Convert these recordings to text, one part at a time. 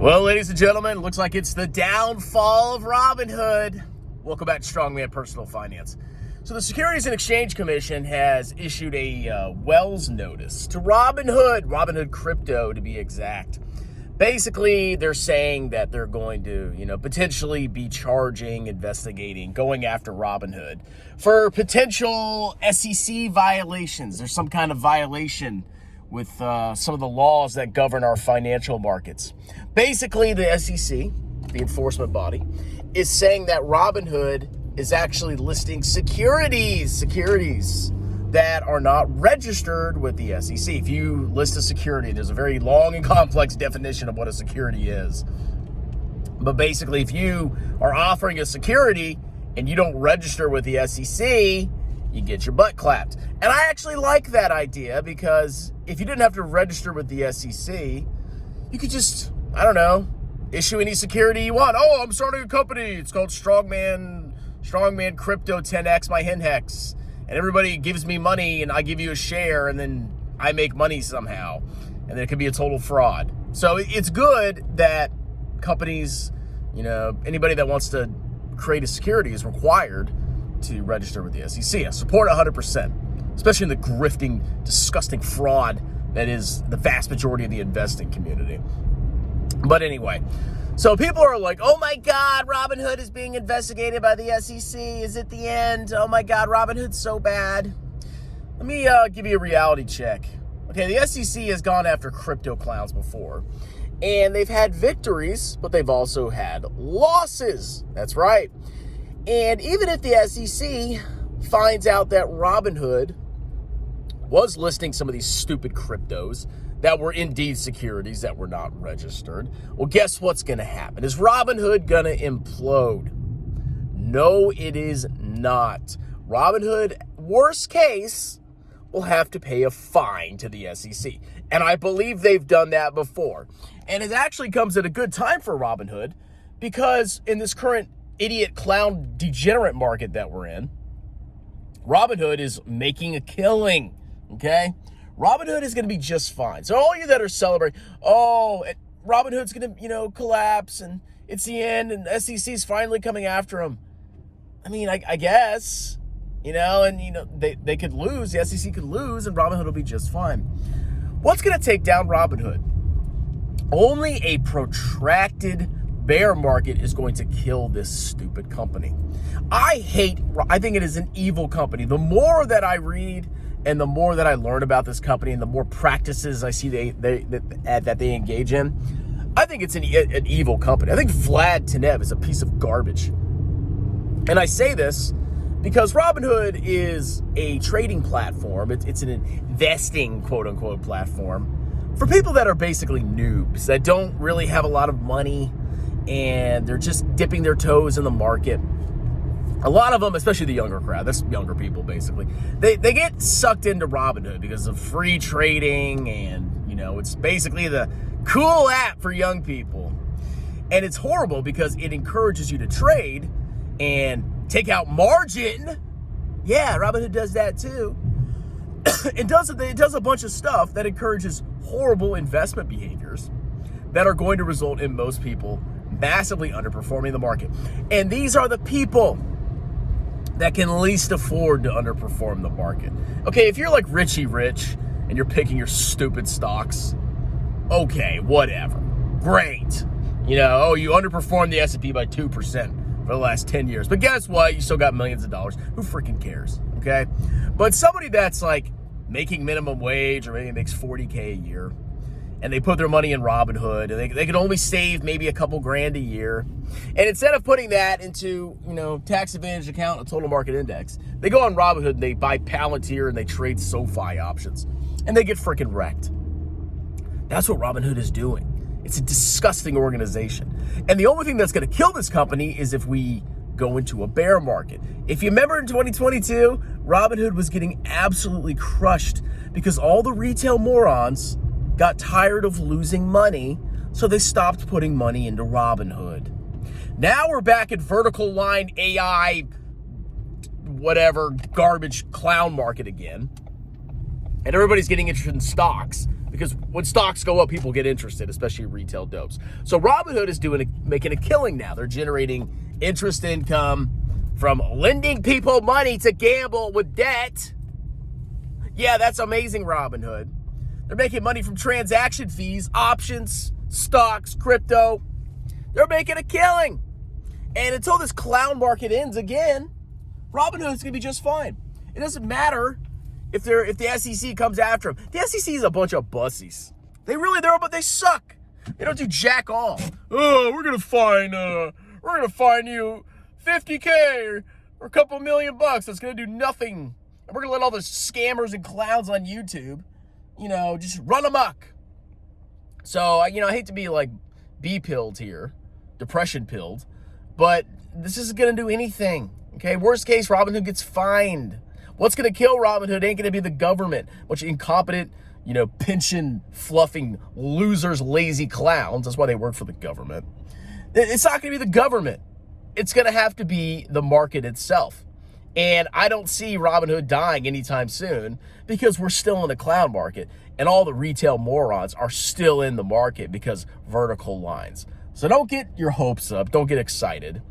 Well, ladies and gentlemen, looks like it's the downfall of Robinhood. Welcome back to Strongman Personal Finance. So the Securities and Exchange Commission has issued a Wells notice to Robinhood Crypto to be exact. Basically, they're saying that they're going to, potentially be investigating, going after Robinhood for potential SEC violations. There's some kind of violation with some of the laws that govern our financial markets. Basically, the SEC, the enforcement body, is saying that Robinhood is actually listing securities that are not registered with the SEC. If you list a security, there's a very long and complex definition of what a security is. But basically, if you are offering a security and you don't register with the SEC, you get your butt clapped. And I actually like that idea because if you didn't have to register with the SEC, you could just, issue any security you want. Oh, I'm starting a company. It's called Strongman Crypto 10X my Henhex. And everybody gives me money and I give you a share and then I make money somehow. And then it could be a total fraud. So it's good that companies, anybody that wants to create a security is required to register with the SEC. I support 100%, especially in the grifting, disgusting fraud that is the vast majority of the investing community. But anyway, so people are like, oh my God, Robinhood is being investigated by the SEC. Is it the end? Oh my God, Robinhood's so bad. Let me give you a reality check. Okay, the SEC has gone after crypto clowns before, and they've had victories, but they've also had losses. That's right. And even if the SEC finds out that Robinhood was listing some of these stupid cryptos that were indeed securities that were not registered, well, guess what's going to happen? Is Robinhood going to implode? No, it is not. Robinhood, worst case, will have to pay a fine to the SEC. And I believe they've done that before. And it actually comes at a good time for Robinhood because in this current idiot clown degenerate market that we're in, Robinhood is making a killing, okay? Robinhood is going to be just fine. So all you that are celebrating, Robinhood's going to, collapse and it's the end and SEC's finally coming after them. I mean, I guess, they could lose, the SEC could lose and Robinhood will be just fine. What's going to take down Robinhood? Only a protracted bear market is going to kill this stupid company. I think it is an evil company. The more that I read and the more that I learn about this company and the more practices I see that they engage in, I think it's an evil company. I think Vlad Tenev is a piece of garbage. And I say this because Robinhood is a trading platform. It's an investing, quote unquote, platform for people that are basically noobs, that don't really have a lot of money, and they're just dipping their toes in the market. A lot of them, especially the younger crowd, that's younger people basically, they get sucked into Robinhood because of free trading and, it's basically the cool app for young people. And it's horrible because it encourages you to trade and take out margin. Yeah, Robinhood does that too. It does a bunch of stuff that encourages horrible investment behaviors that are going to result in most people massively underperforming the market. And these are the people that can least afford to underperform the market. Okay, if you're like Richie Rich and you're picking your stupid stocks, okay, whatever. Great. You underperformed the S&P by 2% for the last 10 years. But guess what? You still got millions of dollars. Who freaking cares? Okay? But somebody that's like making minimum wage or maybe makes $40K a year, and they put their money in Robinhood, and they can only save maybe a couple grand a year. And instead of putting that into, tax advantage account, a total market index, they go on Robinhood and they buy Palantir and they trade SoFi options. And they get freaking wrecked. That's what Robinhood is doing. It's a disgusting organization. And the only thing that's going to kill this company is if we go into a bear market. If you remember in 2022, Robinhood was getting absolutely crushed because all the retail morons got tired of losing money, so they stopped putting money into Robinhood. Now we're back at vertical line AI, whatever, garbage clown market again. And everybody's getting interested in stocks because when stocks go up, people get interested, especially retail dopes. So Robinhood is making a killing now. They're generating interest income from lending people money to gamble with debt. Yeah, that's amazing, Robinhood. They're making money from transaction fees, options, stocks, crypto. They're making a killing. And until this clown market ends again, Robinhood is going to be just fine. It doesn't matter if the SEC comes after them. The SEC is a bunch of bussies. But they suck. They don't do jack all. Oh, we're gonna fine you $50K or a couple $1 million. That's gonna do nothing. And we're gonna let all the scammers and clowns on YouTube, just run amok. So, I hate to be like B-pilled here, depression pilled, but this isn't gonna do anything. Okay, worst case, Robinhood gets fined. What's going to kill Robinhood ain't going to be the government. Bunch of incompetent, pension fluffing losers, lazy clowns. That's why they work for the government. It's not going to be the government. It's going to have to be the market itself. And I don't see Robinhood dying anytime soon because we're still in a clown market and all the retail morons are still in the market because vertical lines. So don't get your hopes up. Don't get excited.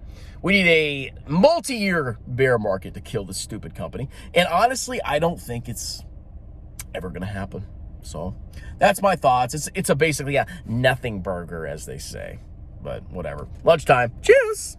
We need a multi-year bear market to kill this stupid company. And honestly, I don't think it's ever going to happen. So that's my thoughts. It's basically a nothing burger, as they say. But whatever. Lunchtime. Cheers.